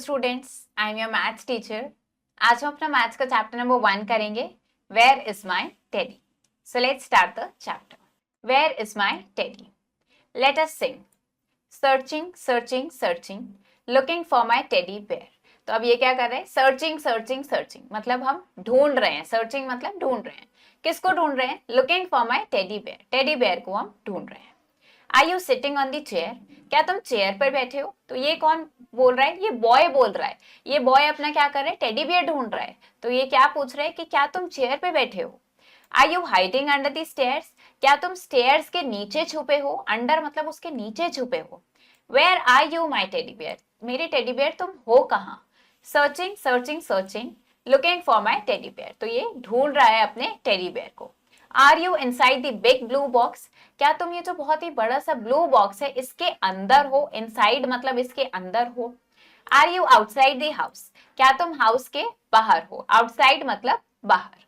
Students, I am your maths teacher. आज हम अपना मैथ्स का चैप्टर नंबर 1 करेंगे, where is my teddy. So let's start the chapter. Where is my teddy, let us sing. Searching searching searching, looking for my teddy bear. तो अब ये क्या कर रहे हैं? सर्चिंग सर्चिंग सर्चिंग मतलब हम ढूंढ रहे हैं। सर्चिंग मतलब ढूंढ रहे हैं। किसको ढूंढ रहे हैं? Looking for my teddy bear, teddy bear को हम ढूंढ रहे हैं। Are you sitting on the chair, क्या तुम चेयर पर बैठे हो? तो ये कौन बोल रहा है? ये बॉय बोल रहा है। ये बॉय अपना क्या कर रहे हैं? टेडी बियर ढूंढ रहा है। तो ये क्या पूछ रहे हैं कि क्या तुम चेयर पे बैठे हो? Are you hiding under the stairs, क्या तुम स्टेयर्स के नीचे छुपे हो? अंडर मतलब उसके नीचे छुपे हो। Where are you my teddy bear, मेरी टेडी बियर तुम हो कहाँ? Searching searching searching, looking for my teddy bear. तो ये ढूंढ रहा है अपने टेडी बियर को। Are you inside the big blue box, क्या तुम ये जो बहुत ही बड़ा सा ब्लू बॉक्स है इसके अंदर हो? इनसाइड मतलब इसके अंदर हो। Are you outside the house, क्या तुम हाउस के बाहर हो? आउटसाइड मतलब बाहर।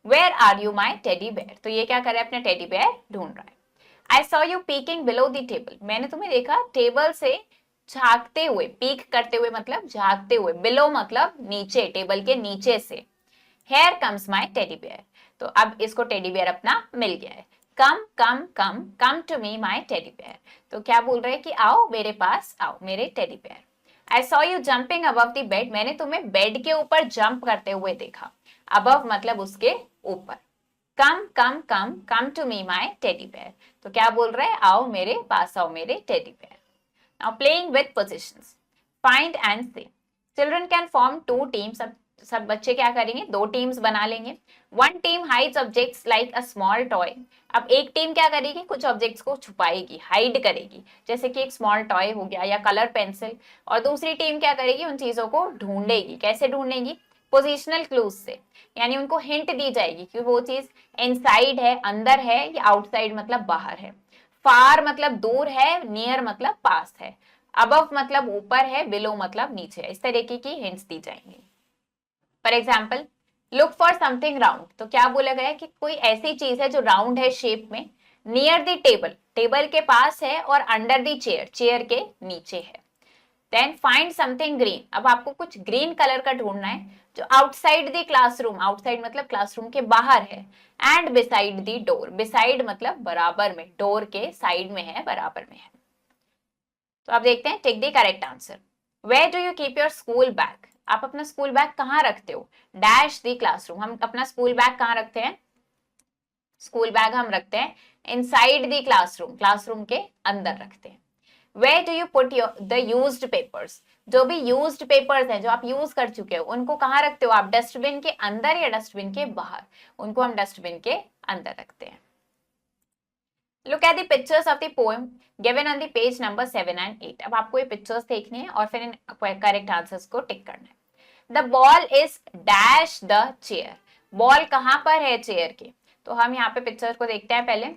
Where are you my teddy bear, तो ये क्या करे? अपने टेडी बेयर ढूंढ रहा है। आई saw you peeking below the table, मैंने तुम्हें देखा टेबल से झांकते हुए। पीक करते हुए मतलब झांकते हुए। बिलो मतलब नीचे, टेबल के नीचे से। Here comes my teddy bear, तो अब इसको टेडी बेयर अपना मिल गया है। Come come come come to me my teddy bear, तो क्या बोल रहे हैं कि आओ मेरे पास आओ मेरे teddy bear. I saw you jumping above the bed, मैंने तुम्हें बेड के ऊपर जंप करते हुए देखा। अबव मतलब उसके ऊपर। Come come come come to me my teddy bear, तो क्या बोल रहे हैं? आओ मेरे पास आओ मेरे teddy bear. Now playing with positions, find and say. Children can form two teams, सब बच्चे क्या करेंगे? दो टीम्स बना लेंगे। One team hides objects like a small toy, अब एक टीम क्या करेगी? कुछ ऑब्जेक्ट्स को छुपाएगी, हाइड करेगी, जैसे कि एक स्मॉल टॉय हो गया या कलर पेंसिल। और दूसरी टीम क्या करेगी? उन चीजों को ढूंढेगी। कैसे ढूंढेगी? पोजिशनल क्लूज से, यानी उनको हिंट दी जाएगी कि वो चीज इनसाइड है, अंदर है, या आउटसाइड मतलब बाहर है। फार मतलब दूर है, नियर मतलब पास है, अबव मतलब ऊपर है, बिलो मतलब नीचे है। इस तरीके की हिंट्स दी जाएंगी। For example, look for something round, तो क्या बोला गया है कि कोई ऐसी चीज है जो राउंड है शेप में। नियर द टेबल, टेबल के पास है, और अंडर द चेयर, चेयर के नीचे है। देन फाइंड समथिंग ग्रीन, अब आपको कुछ ग्रीन कलर का ढूंढना है जो आउटसाइड द क्लासरूम, आउटसाइड मतलब क्लासरूम के बाहर है। And beside the door, beside मतलब बराबर में, डोर के साइड में है, बराबर में है। तो आप देखते हैं, take the correct answer. Where do you keep your school bag, आप अपना स्कूल बैग कहाँ रखते हो? डैश द क्लासरूम, हम अपना स्कूल बैग कहाँ रखते हैं? स्कूल बैग हम रखते हैं इनसाइड द क्लासरूम, क्लासरूम के अंदर रखते हैं। Where do you put the used papers, जो भी यूज्ड पेपर्स हैं जो आप यूज कर चुके हो उनको कहाँ रखते हो आप? डस्टबिन के अंदर या डस्टबिन के बाहर? उनको हम डस्टबिन के अंदर रखते हैं। Look at the pictures of the poem given on the page number 7 and 8. अब आपको ये पिक्चर्स देखने हैं और फिर इन करेक्ट आंसर्स को टिक करना है। The ball is dash the chair. Ball कहाँ पर है? चेयर के। तो हम यहाँ पे पिक्चर को देखते हैं पहले।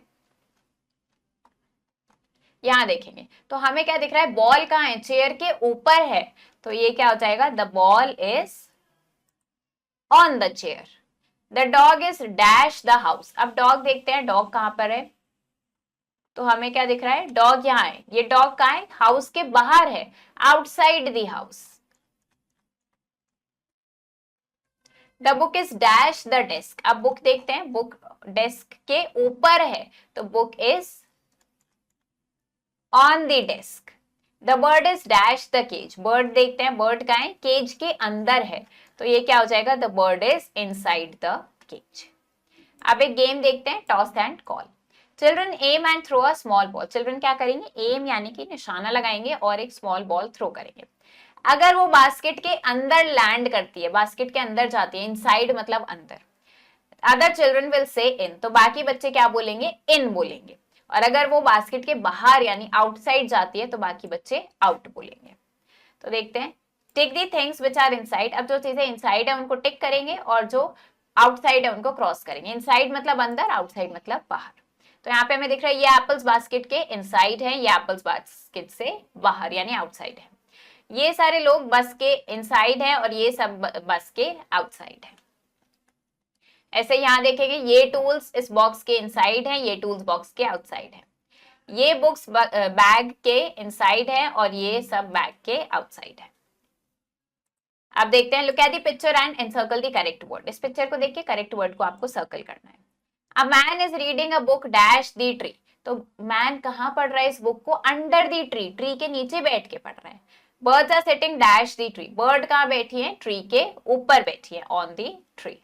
यहाँ देखेंगे तो हमें क्या दिख रहा है? बॉल कहाँ है? चेयर के ऊपर है। तो ये क्या हो जाएगा? The ball is on the chair. The dog is dash the house. अब डॉग देखते हैं, डॉग कहाँ पर है? तो हमें क्या दिख रहा है? डॉग यहाँ है। ये डॉग कहाँ है? हाउस के बाहर है, outside the house. The book is dash the desk, अब बुक देखते हैं, बुक डेस्क के ऊपर है, तो book is on the desk. The bird is dash the cage, bird देखते हैं, बर्ड कहाँ है? केज के अंदर है, तो ये क्या हो जाएगा? The bird is inside the cage. अब एक गेम देखते हैं, toss and call. Children aim and throw a small ball, children क्या करेंगे? एम यानी कि निशाना लगाएंगे और एक स्मॉल बॉल थ्रो करेंगे। अगर वो बास्केट के अंदर लैंड करती है, बास्केट के अंदर जाती है, इनसाइड मतलब अंदर, अदर चिल्ड्रन विल से इन, तो बाकी बच्चे क्या बोलेंगे? इन बोलेंगे। और अगर वो बास्केट के बाहर यानी आउटसाइड जाती है तो बाकी बच्चे आउट बोलेंगे। तो देखते हैं, tick the things which are inside, अब जो चीजें इनसाइड है उनको टिक करेंगे और जो आउटसाइड है उनको क्रॉस करेंगे। इनसाइड मतलब अंदर, आउटसाइड मतलब बाहर। तो यहाँ पे हमें दिख रहा है ये एप्पल्स बास्केट के इनसाइड है, ये एप्पल्स बास्केट से बाहर यानी आउटसाइड है। ये सारे लोग बस के इनसाइड है और ये सब बस के आउटसाइड है। ऐसे यहाँ देखेंगे, ये टूल्स इस बॉक्स के इनसाइड है, ये टूल्स बॉक्स के आउटसाइड है। ये बुक्स बैग के इनसाइड है और ये सब बैग के आउटसाइड है। अब देखते हैं, look at the picture and encircle the correct word. इस पिक्चर को देख के करेक्ट वर्ड को आपको सर्कल करना है। A man is reading a book dash the tree. तो मैन कहाँ पढ़ रहा है इस बुक को? अंडर द ट्री, ट्री के नीचे बैठ के पढ़ रहा है। Birds are sitting dash the tree. बर्ड कहाँ बैठी है? ट्री के ऊपर बैठी है, on the tree.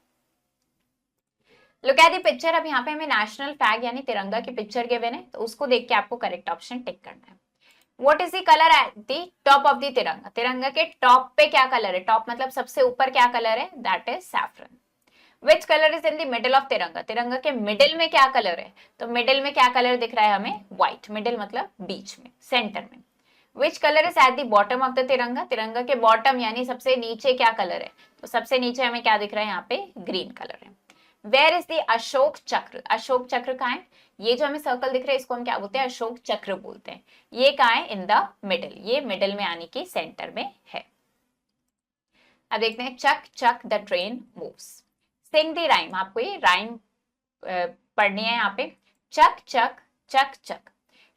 Look at the picture. अब यहाँ पे हमें नेशनल फ्लैग यानी तिरंगा की पिक्चर गिवन है, तो उसको देख के आपको करेक्ट ऑप्शन टिक करना है। What is the color at the top of the तिरंगा? तिरंगा के टॉप पे क्या कलर है? टॉप मतलब सबसे ऊपर क्या कलर है? That is saffron. Which color is in the middle of तिरंगा? तिरंगा के मिडिल में क्या कलर है? तो मिडिल में क्या कलर दिख रहा है हमें? व्हाइट। मिडिल मतलब बीच में, सेंटर में। Which color is at the bottom of the तिरंगा? तिरंगा के बॉटम यानी सबसे नीचे क्या कलर है? तो सबसे नीचे हमें क्या दिख रहा है यहाँ पे? ग्रीन कलर है। वेयर इज द अशोक चक्र? अशोक चक्र कहाँ है? ये जो हमें सर्कल दिख रहा है इसको हम क्या बोलते हैं? अशोक चक्र बोलते हैं। ये कहाँ है? In the middle. ये मिडल में यानी कि सेंटर में है। अब देखते हैं, chug chug the train moves. Sing the rhyme. आपको ये राइम पढ़नी है यहाँ पे। Chug chug chug chug,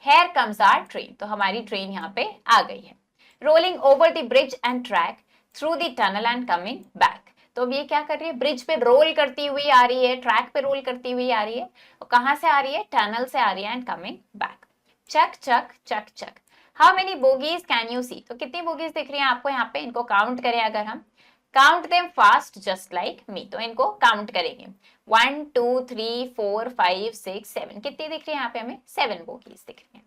here comes our train. तो हमारी ट्रेन यहाँ पे आ गई है। Rolling over the bridge and track through the tunnel and coming back. तो अब ये क्या कर रही है? ब्रिज पे रोल करती हुई आ रही है, ट्रैक पे रोल करती हुई आ रही है। और कहां से आ रही है? टनल से आ रही है, and coming back. Chug chug chug chug, how many bogies can you see? तो कितनी बोगीज दिख रही है आपको यहाँ पे? इनको काउंट करें अगर हम, count them fast just like me. तो इनको काउंट करेंगे, 1 2 3 4 5 6 7। कितनी दिख रही है यहाँ पे हमें? 7 बोगीज दिख रही है।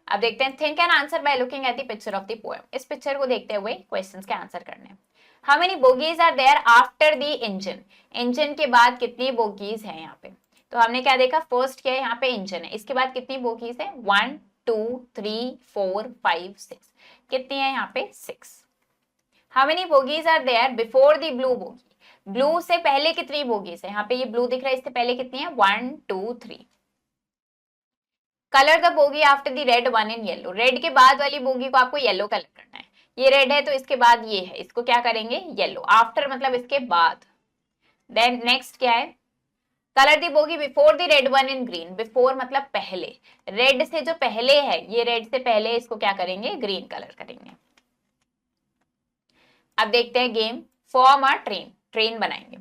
अब देखते हैं, think and answer by looking at the picture of the poem. इस पिक्चर को देखते हुए क्वेश्चंस के आंसर करने हैं। How many bogies are there after the engine? Engine के बाद कितनी बोगीज है यहाँ पे? तो हमने क्या देखा? फर्स्ट क्या है यहाँ पे? इंजन है। इसके बाद कितनी बोगीज है? 1 2 3 4 5 6। कितनी है यहाँ पे? 6। How many bogies are there before the blue bogie? Blue से पहले कितनी बोगीज है? यहाँ पे ये ब्लू दिख रहा है, इससे पहले कितनी है? 1 2 3। Colour the bogie after the red one in yellow. Red के बाद वाली बोगी को आपको येलो कलर करना है। ये रेड है तो इसके बाद ये है, इसको क्या करेंगे? येलो। आफ्टर मतलब इसके बाद। देन नेक्स्ट क्या है? Colour the bogie before the red one in green. Before मतलब पहले, रेड से जो पहले है, ये रेड से पहले, इसको क्या करेंगे? ग्रीन कलर करेंगे। अब देखते हैं game, form a train. Train बनाएंगे।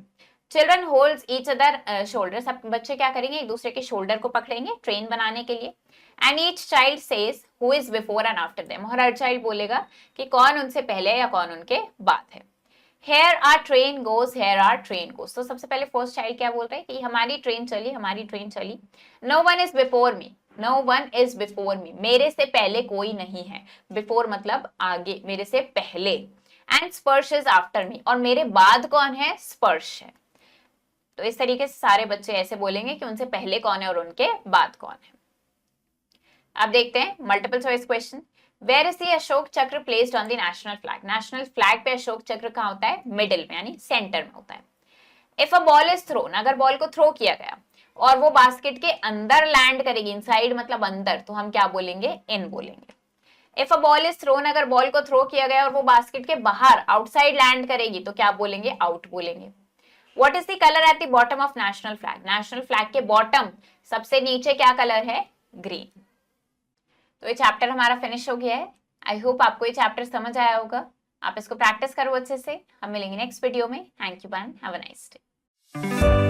Children holds each other shoulder. सब बच्चे क्या करेंगे? एक दूसरे के शोल्डर को पकड़ेंगे ट्रेन बनाने के लिए। And each child says who is before and after them. और हर चाइल्ड बोलेगा कि कौन उनसे पहले या कौन उनके बाद है। Here our train goes, here our train goes. तो सबसे पहले फर्स्ट चाइल्ड क्या बोल रहा है? कि हमारी ट्रेन चली, हमारी ट्रेन चली। No one is before me, no one is before me. मेरे से पहले कोई नहीं है। बिफोर मतलब आगे, मेरे से पहले। एंड स्पर्श इज आफ्टर मी, और मेरे बाद कौन है? स्पर्श है। तो इस तरीके से सारे बच्चे ऐसे बोलेंगे कि उनसे पहले कौन है और उनके बाद कौन है। अब देखते हैं multiple choice question. Where is the Ashok Chakra placed on the national flag? National flag पे अशोक चक्र कहाँ होता है? मिडिल में यानी सेंटर में होता है। If a ball is throne, अगर बॉल को थ्रो किया गया और वो बास्केट के अंदर लैंड करेगी, इनसाइड मतलब अंदर, तो हम क्या बोलेंगे? इन बोलेंगे। If a ball is throne, अगर बॉल को थ्रो किया गया और वो बास्केट के बाहर आउटसाइड लैंड करेगी, तो क्या बोलेंगे? आउट बोलेंगे। What is the color at the bottom of national flag? National flag के बॉटम सबसे नीचे क्या कलर है? ग्रीन। तो ये चैप्टर हमारा फिनिश हो गया है। आई होप आपको ये चैप्टर समझ आया होगा। आप इसको प्रैक्टिस करो अच्छे से। हम मिलेंगे नेक्स्ट वीडियो में। Thank you and have a nice day.